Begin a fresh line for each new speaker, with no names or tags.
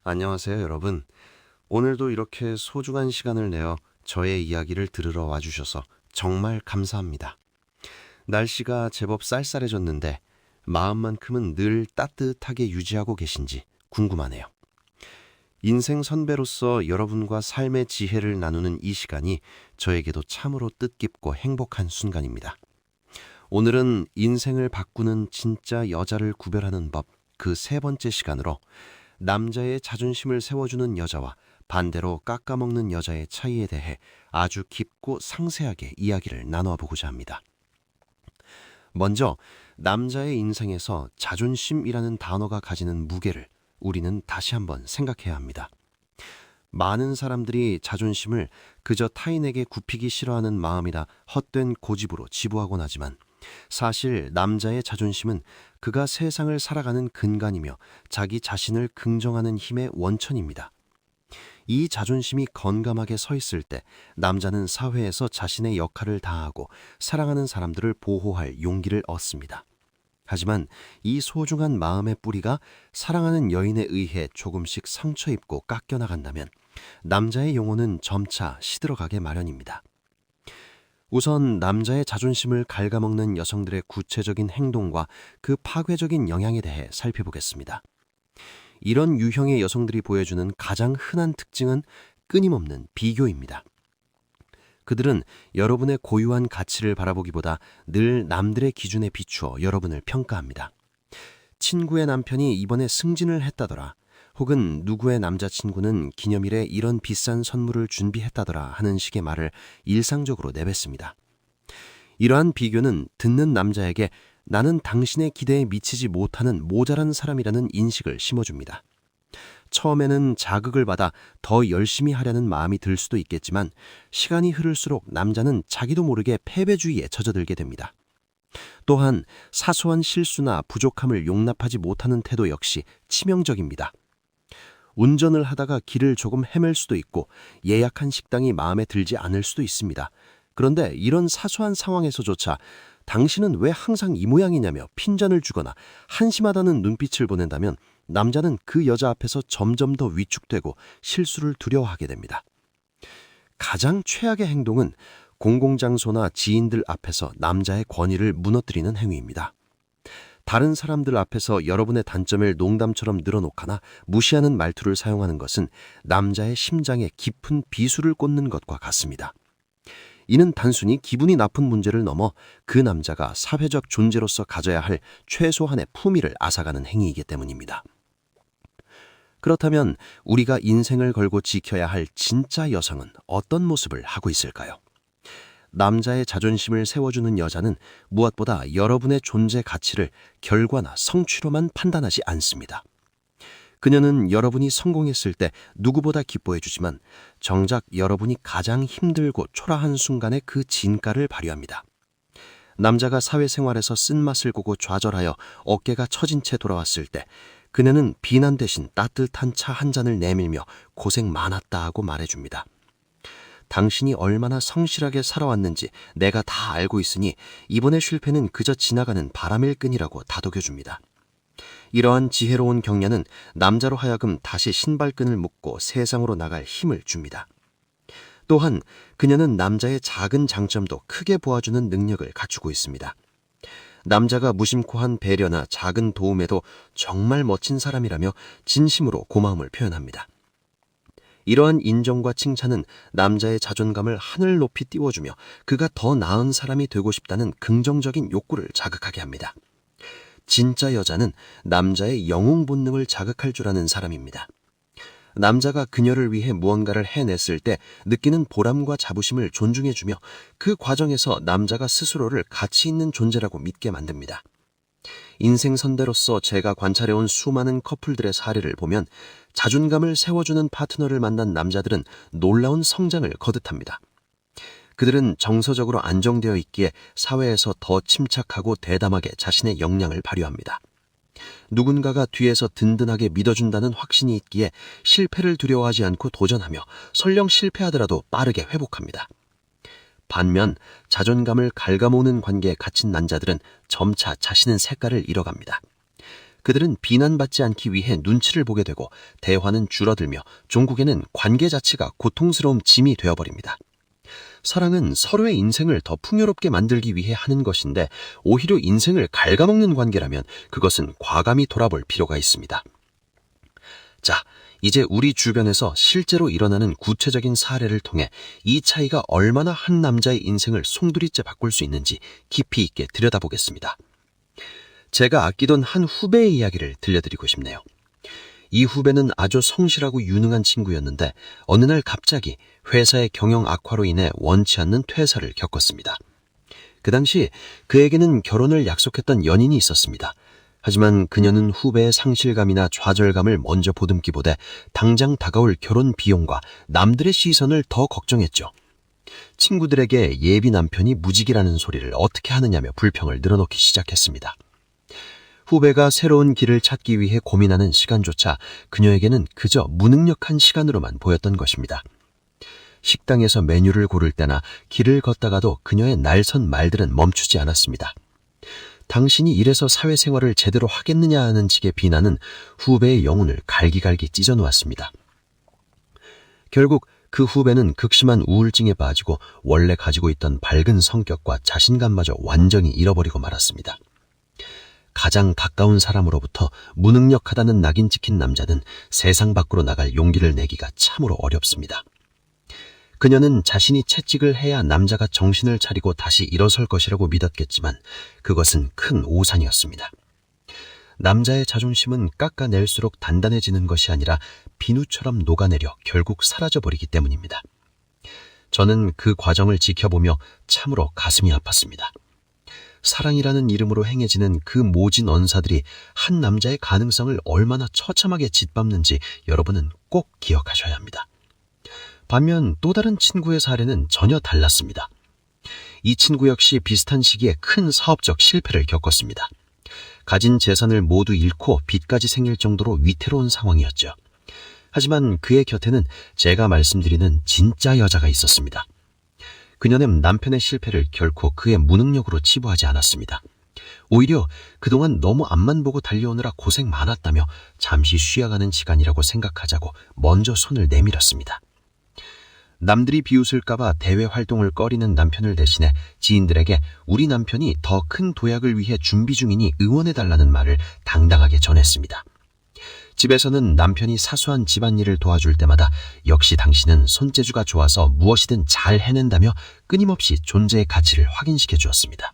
안녕하세요, 여러분. 오늘도 이렇게 소중한 시간을 내어 저의 이야기를 들으러 와주셔서 정말 감사합니다. 날씨가 제법 쌀쌀해졌는데 마음만큼은 늘 따뜻하게 유지하고 계신지 궁금하네요. 인생 선배로서 여러분과 삶의 지혜를 나누는 이 시간이 저에게도 참으로 뜻깊고 행복한 순간입니다. 오늘은 인생을 바꾸는 진짜 여자를 구별하는 법 그 세 번째 시간으로 남자의 자존심을 세워주는 여자와 반대로 깎아먹는 여자의 차이에 대해 아주 깊고 상세하게 이야기를 나누어 보고자 합니다. 먼저 남자의 인생에서 자존심이라는 단어가 가지는 무게를 우리는 다시 한번 생각해야 합니다. 많은 사람들이 자존심을 그저 타인에게 굽히기 싫어하는 마음이나 헛된 고집으로 지부하곤 하지만 사실 남자의 자존심은 그가 세상을 살아가는 근간이며 자기 자신을 긍정하는 힘의 원천입니다. 이 자존심이 건강하게 서 있을 때 남자는 사회에서 자신의 역할을 다하고 사랑하는 사람들을 보호할 용기를 얻습니다. 하지만 이 소중한 마음의 뿌리가 사랑하는 여인에 의해 조금씩 상처 입고 깎여나간다면 남자의 영혼은 점차 시들어가게 마련입니다. 우선 남자의 자존심을 갉아먹는 여성들의 구체적인 행동과 그 파괴적인 영향에 대해 살펴보겠습니다. 이런 유형의 여성들이 보여주는 가장 흔한 특징은 끊임없는 비교입니다. 그들은 여러분의 고유한 가치를 바라보기보다 늘 남들의 기준에 비추어 여러분을 평가합니다. 친구의 남편이 이번에 승진을 했다더라. 혹은 누구의 남자친구는 기념일에 이런 비싼 선물을 준비했다더라 하는 식의 말을 일상적으로 내뱉습니다. 이러한 비교는 듣는 남자에게 나는 당신의 기대에 미치지 못하는 모자란 사람이라는 인식을 심어줍니다. 처음에는 자극을 받아 더 열심히 하려는 마음이 들 수도 있겠지만 시간이 흐를수록 남자는 자기도 모르게 패배주의에 젖어들게 됩니다. 또한 사소한 실수나 부족함을 용납하지 못하는 태도 역시 치명적입니다. 운전을 하다가 길을 조금 헤맬 수도 있고 예약한 식당이 마음에 들지 않을 수도 있습니다. 그런데 이런 사소한 상황에서조차 당신은 왜 항상 이 모양이냐며 핀잔을 주거나 한심하다는 눈빛을 보낸다면 남자는 그 여자 앞에서 점점 더 위축되고 실수를 두려워하게 됩니다. 가장 최악의 행동은 공공장소나 지인들 앞에서 남자의 권위를 무너뜨리는 행위입니다. 다른 사람들 앞에서 여러분의 단점을 농담처럼 늘어놓거나 무시하는 말투를 사용하는 것은 남자의 심장에 깊은 비수를 꽂는 것과 같습니다. 이는 단순히 기분이 나쁜 문제를 넘어 그 남자가 사회적 존재로서 가져야 할 최소한의 품위를 앗아가는 행위이기 때문입니다. 그렇다면 우리가 인생을 걸고 지켜야 할 진짜 여성은 어떤 모습을 하고 있을까요? 남자의 자존심을 세워주는 여자는 무엇보다 여러분의 존재 가치를 결과나 성취로만 판단하지 않습니다. 그녀는 여러분이 성공했을 때 누구보다 기뻐해주지만 정작 여러분이 가장 힘들고 초라한 순간에 그 진가를 발휘합니다. 남자가 사회생활에서 쓴맛을 보고 좌절하여 어깨가 처진 채 돌아왔을 때 그녀는 비난 대신 따뜻한 차 한 잔을 내밀며 고생 많았다 하고 말해줍니다. 당신이 얼마나 성실하게 살아왔는지 내가 다 알고 있으니 이번의 실패는 그저 지나가는 바람일 끈이라고 다독여줍니다. 이러한 지혜로운 격려는 남자로 하여금 다시 신발끈을 묶고 세상으로 나갈 힘을 줍니다. 또한 그녀는 남자의 작은 장점도 크게 보아주는 능력을 갖추고 있습니다. 남자가 무심코 한 배려나 작은 도움에도 정말 멋진 사람이라며 진심으로 고마움을 표현합니다. 이러한 인정과 칭찬은 남자의 자존감을 하늘 높이 띄워주며 그가 더 나은 사람이 되고 싶다는 긍정적인 욕구를 자극하게 합니다. 진짜 여자는 남자의 영웅 본능을 자극할 줄 아는 사람입니다. 남자가 그녀를 위해 무언가를 해냈을 때 느끼는 보람과 자부심을 존중해주며 그 과정에서 남자가 스스로를 가치 있는 존재라고 믿게 만듭니다. 인생 선배로서 제가 관찰해온 수많은 커플들의 사례를 보면 자존감을 세워주는 파트너를 만난 남자들은 놀라운 성장을 거듭합니다. 그들은 정서적으로 안정되어 있기에 사회에서 더 침착하고 대담하게 자신의 역량을 발휘합니다. 누군가가 뒤에서 든든하게 믿어준다는 확신이 있기에 실패를 두려워하지 않고 도전하며 설령 실패하더라도 빠르게 회복합니다. 반면 자존감을 갉아모으는 관계에 갇힌 남자들은 점차 자신의 색깔을 잃어갑니다.
그들은 비난받지 않기 위해 눈치를 보게 되고 대화는 줄어들며 종국에는 관계 자체가 고통스러운 짐이 되어버립니다. 사랑은 서로의 인생을 더 풍요롭게 만들기 위해 하는 것인데 오히려 인생을 갉아먹는 관계라면 그것은 과감히 돌아볼 필요가 있습니다. 자, 이제 우리 주변에서 실제로 일어나는 구체적인 사례를 통해 이 차이가 얼마나 한 남자의 인생을 송두리째 바꿀 수 있는지 깊이 있게 들여다보겠습니다. 제가 아끼던 한 후배의 이야기를 들려드리고 싶네요. 이 후배는 아주 성실하고 유능한 친구였는데 어느 날 갑자기 회사의 경영 악화로 인해 원치 않는 퇴사를 겪었습니다. 그 당시 그에게는 결혼을 약속했던 연인이 있었습니다. 하지만 그녀는 후배의 상실감이나 좌절감을 먼저 보듬기보다 당장 다가올 결혼 비용과 남들의 시선을 더 걱정했죠. 친구들에게 예비 남편이 무직이라는 소리를 어떻게 하느냐며 불평을 늘어놓기 시작했습니다. 후배가 새로운 길을 찾기 위해 고민하는 시간조차 그녀에게는 그저 무능력한 시간으로만 보였던 것입니다. 식당에서 메뉴를 고를 때나 길을 걷다가도 그녀의 날선 말들은 멈추지 않았습니다. 당신이 이래서 사회생활을 제대로 하겠느냐 하는 식의 비난은 후배의 영혼을 갈기갈기 찢어놓았습니다. 결국 그 후배는 극심한 우울증에 빠지고 원래 가지고 있던 밝은 성격과 자신감마저 완전히 잃어버리고 말았습니다. 가장 가까운 사람으로부터 무능력하다는 낙인 찍힌 남자는 세상 밖으로 나갈 용기를 내기가 참으로 어렵습니다. 그녀는 자신이 채찍을 해야 남자가 정신을 차리고 다시 일어설 것이라고 믿었겠지만 그것은 큰 오산이었습니다. 남자의 자존심은 깎아낼수록 단단해지는 것이 아니라 비누처럼 녹아내려 결국 사라져버리기 때문입니다. 저는 그 과정을 지켜보며 참으로 가슴이 아팠습니다. 사랑이라는 이름으로 행해지는 그 모진 언사들이 한 남자의 가능성을 얼마나 처참하게 짓밟는지 여러분은 꼭 기억하셔야 합니다. 반면 또 다른 친구의 사례는 전혀 달랐습니다. 이 친구 역시 비슷한 시기에 큰 사업적 실패를 겪었습니다. 가진 재산을 모두 잃고 빚까지 생길 정도로 위태로운 상황이었죠. 하지만 그의 곁에는 제가 말씀드리는 진짜 여자가 있었습니다. 그녀는 남편의 실패를 결코 그의 무능력으로 치부하지 않았습니다. 오히려 그동안 너무 앞만 보고 달려오느라 고생 많았다며 잠시 쉬어가는 시간이라고 생각하자고 먼저 손을 내밀었습니다. 남들이 비웃을까봐 대외 활동을 꺼리는 남편을 대신해 지인들에게 우리 남편이 더 큰 도약을 위해 준비 중이니 응원해달라는 말을 당당하게 전했습니다. 집에서는 남편이 사소한 집안일을 도와줄 때마다 역시 당신은 손재주가 좋아서 무엇이든 잘 해낸다며 끊임없이 존재의 가치를 확인시켜 주었습니다.